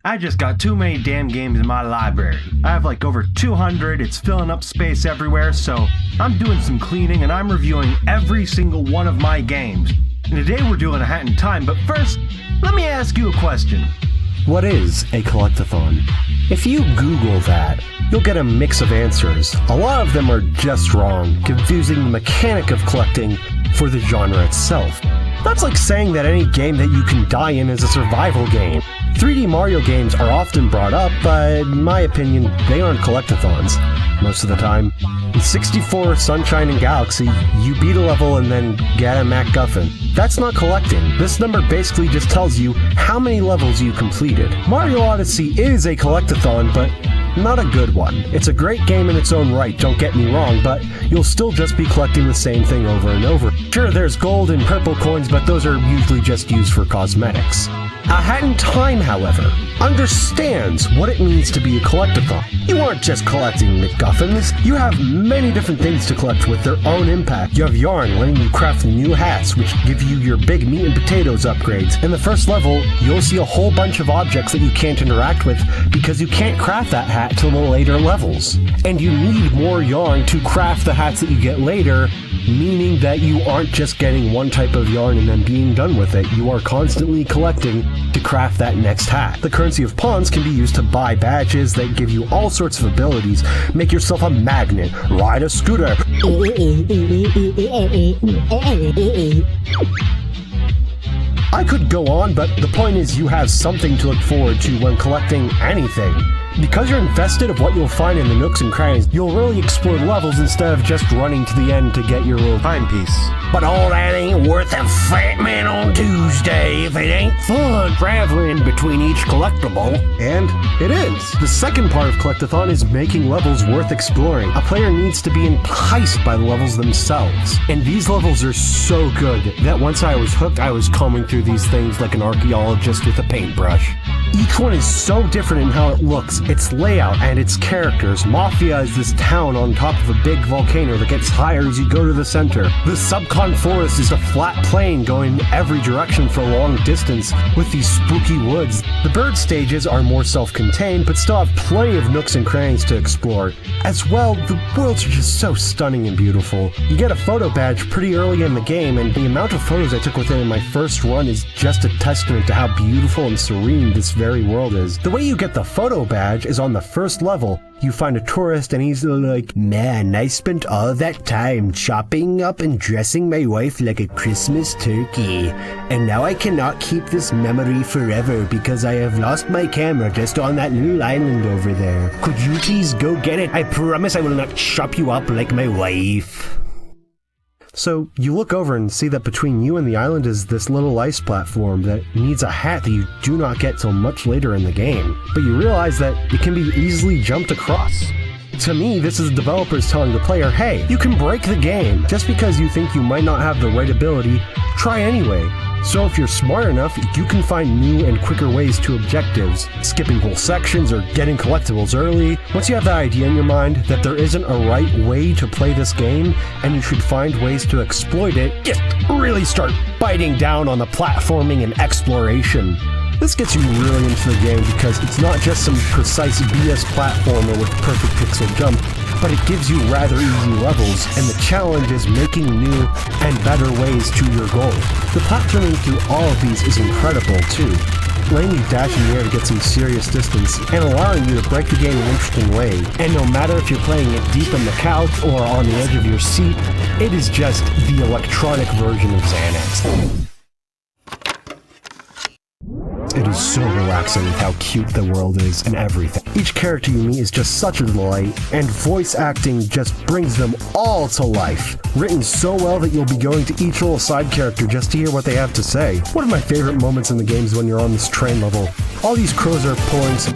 I just got too many damn games in my library. I have like over 200, it's filling up space everywhere, so I'm doing some cleaning and I'm reviewing every single one of my games. And today we're doing a Hat in Time, but first, let me ask you a question. What is a collectathon? If you Google that, you'll get a mix of answers. A lot of them are just wrong, confusing the mechanic of collecting for the genre itself. That's like saying that any game that you can die in is a survival game. 3D Mario games are often brought up, but in my opinion, they aren't collectathons most of the time. In 64 Sunshine and Galaxy, you beat a level and then get a MacGuffin. That's not collecting. This number basically just tells you how many levels you completed. Mario Odyssey is a collectathon, but not a good one. It's a great game in its own right, don't get me wrong, but you'll still just be collecting the same thing over and over. Sure, there's gold and purple coins, but those are usually just used for cosmetics. A Hat in Time, however, understands what it means to be a collectathon. You aren't just collecting MacGuffins. You have many different things to collect with their own impact. You have yarn letting you craft new hats, which give you your big meat and potatoes upgrades. In the first level, you'll see a whole bunch of objects that you can't interact with because you can't craft that hat till the later levels. And you need more yarn to craft the hats that you get later, meaning that you aren't just getting one type of yarn and then being done with it. You are constantly collecting to craft that next hat. The currency of pawns can be used to buy badges that give you all sorts of abilities. Make yourself a magnet, ride a scooter. I could go on, but the point is you have something to look forward to when collecting anything. Because you're invested of what you'll find in the nooks and crannies, you'll really explore levels instead of just running to the end to get your little timepiece. But all that ain't worth a fat man on Tuesday if it ain't fun traveling between each collectible. And it is. The second part of Collectathon is making levels worth exploring. A player needs to be enticed by the levels themselves. And these levels are so good that once I was hooked, I was combing through these things like an archaeologist with a paintbrush. Each one is so different in how it looks, its layout, and its characters. Mafia is this town on top of a big volcano that gets higher as you go to the center. The Subcon Forest is a flat plain going every direction for a long distance with these spooky woods. The bird stages are more self-contained, but still have plenty of nooks and crannies to explore. As well, the worlds are just so stunning and beautiful. You get a photo badge pretty early in the game, and the amount of photos I took with it in my first run is just a testament to how beautiful and serene this very world is. The way you get the photo badge is on the first level. You find a tourist and he's like, "Man, I spent all that time chopping up and dressing my wife like a Christmas turkey. And now I cannot keep this memory forever because I have lost my camera just on that little island over there. Could you please go get it? I promise I will not chop you up like my wife." So you look over and see that between you and the island is this little ice platform that needs a hat that you do not get till much later in the game. But you realize that it can be easily jumped across. To me, this is the developers telling the player, hey, you can break the game. Just because you think you might not have the right ability, try anyway. So if you're smart enough, you can find new and quicker ways to objectives, skipping whole sections or getting collectibles early. Once you have that idea in your mind that there isn't a right way to play this game, and you should find ways to exploit it, just really start biting down on the platforming and exploration. This gets you really into the game because it's not just some precise BS platformer with perfect pixel jump, but it gives you rather easy levels, and the challenge is making new and better ways to your goal. The platforming through all of these is incredible too, letting you dash in the air to get some serious distance, and allowing you to break the game in an interesting way. And no matter if you're playing it deep in the couch or on the edge of your seat, it is just the electronic version of Xanax. It is so relaxing with how cute the world is and everything. Each character you meet is just such a delight, and voice acting just brings them all to life. Written so well that you'll be going to each little side character just to hear what they have to say. One of my favorite moments in the game is when you're on this train level. All these crows are pulling some...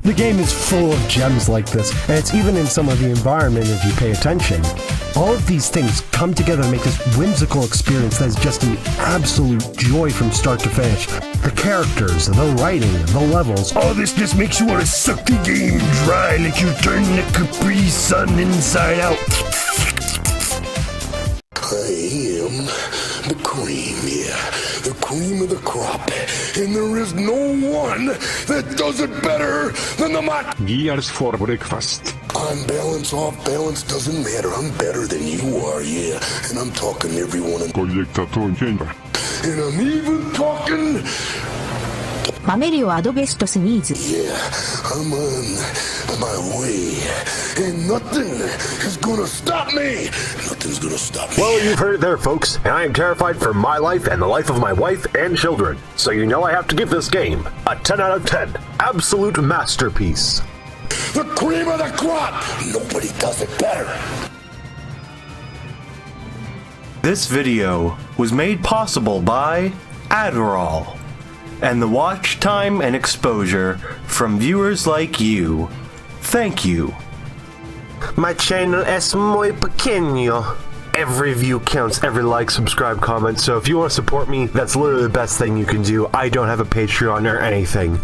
The game is full of gems like this, and it's even in some of the environment if you pay attention. All of these things come together to make this whimsical experience that is just an absolute joy from start to finish. The characters, the writing, the levels, all this just makes you want to suck the game dry like you're turning the Capri Sun inside out. I am am the cream, yeah. The cream of the crop. And there is no one that does it better than the mat. Gears for breakfast. On balance, off balance, doesn't matter. I'm better than you are, yeah. And I'm talking to everyone. Collectaton chamber. And I'm even talking... 豆量アドベストスニーズ Yeah, I'm on my way. And nothing is gonna stop me. Nothing's gonna stop me. Well, you've heard it there, folks, and I am terrified for my life and the life of my wife and children. So you know I have to give this game a 10 out of 10. Absolute masterpiece. The cream of the crop. Nobody does it better. This video was made possible by Adderall and the watch time and exposure from viewers like you. Thank you. My channel es muy pequeño. Every view counts, every like, subscribe, comment, so if you want to support me, that's literally the best thing you can do. I don't have a Patreon or anything.